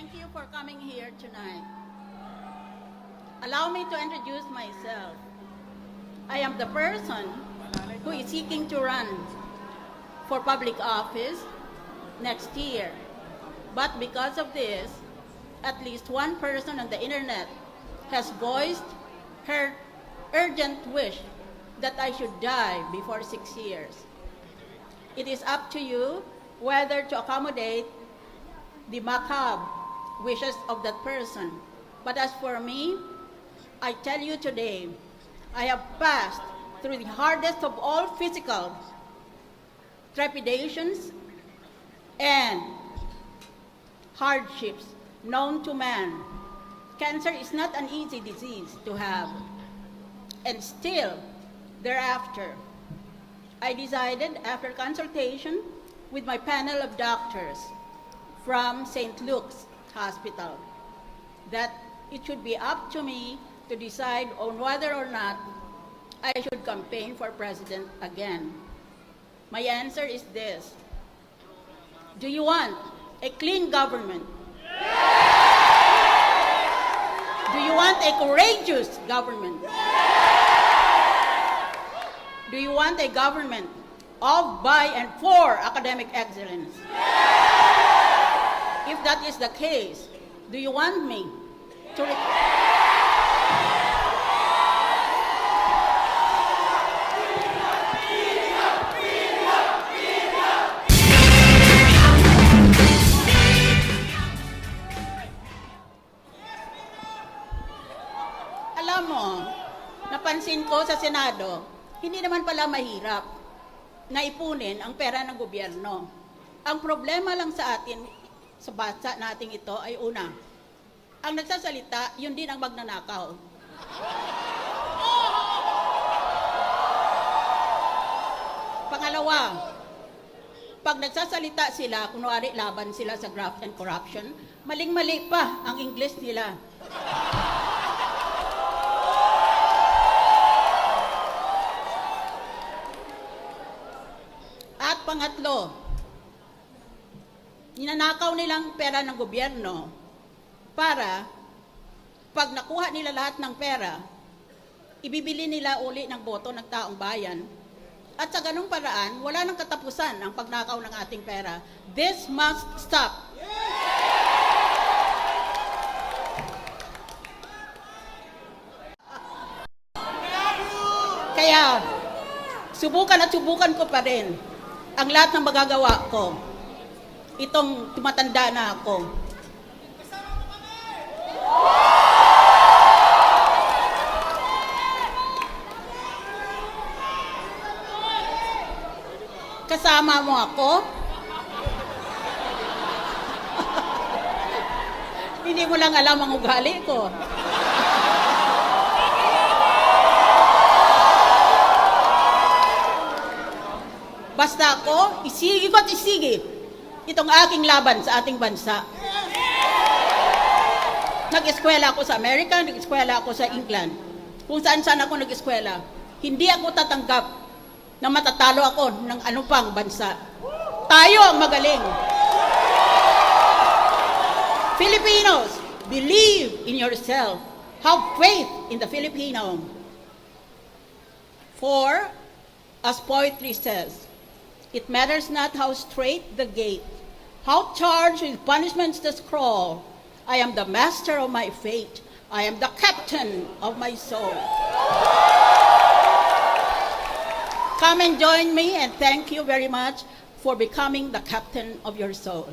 Thank you for coming here tonight. Allow me to introduce myself. I am the person who is seeking to run for public office next year. But because of this, at least one person on the internet has voiced her urgent wish that I should die before 6 years. It is up to you whether to accommodate the macabre wishes of that person. But as for me, I tell you today, I have passed through the hardest of all physical trepidations and hardships known to man. Cancer is not an easy disease to have. And still, thereafter, I decided, after consultation with my panel of doctors from St. Luke's Hospital, that it should be up to me to decide on whether or not I should campaign for president again. My answer is this. Do you want a clean government? Do you want a courageous government? Do you want a government of, by, and for academic excellence? If that is the case, do you want me to Alam mo, napansin ko sa Senado, hindi naman pala mahirap na ipunin ang pera ng gobyerno. Ang problema lang sa atin, sa bansa nating ito, ay una, ang nagsasalita, yun din ang magnanakaw. Pangalawa, pag nagsasalita sila, kunwari laban sila sa graft and corruption, maling-mali pa ang English nila. At pangatlo, ninanakaw nilang pera ng gobyerno para pag nakuha nila lahat ng pera, ibibili nila uli ng boto ng taong bayan. At sa ganung paraan, wala nang katapusan ang pagnakaw ng ating pera. This must stop. Kaya, subukan at subukan ko pa rin ang lahat ng magagawa ko. Itong tumatanda na ako. Kasama mo ako? Hindi mo lang alam ang ugali ko. Basta ako, isigi ko at isigi itong aking laban sa ating bansa. Nag-eskwela ako sa Amerika, nag-eskwela ako sa England. Kung saan-saan ako nag-eskwela. Hindi ako tatanggap na matatalo ako ng ano pang bansa. Tayo ang magaling. Filipinos, believe in yourself. Have faith in the Filipino. For, as poetry says, it matters not how straight the gate, how charged with punishments the scroll. I am the master of my fate. I am the captain of my soul. Come and join me, and thank you very much for becoming the captain of your soul.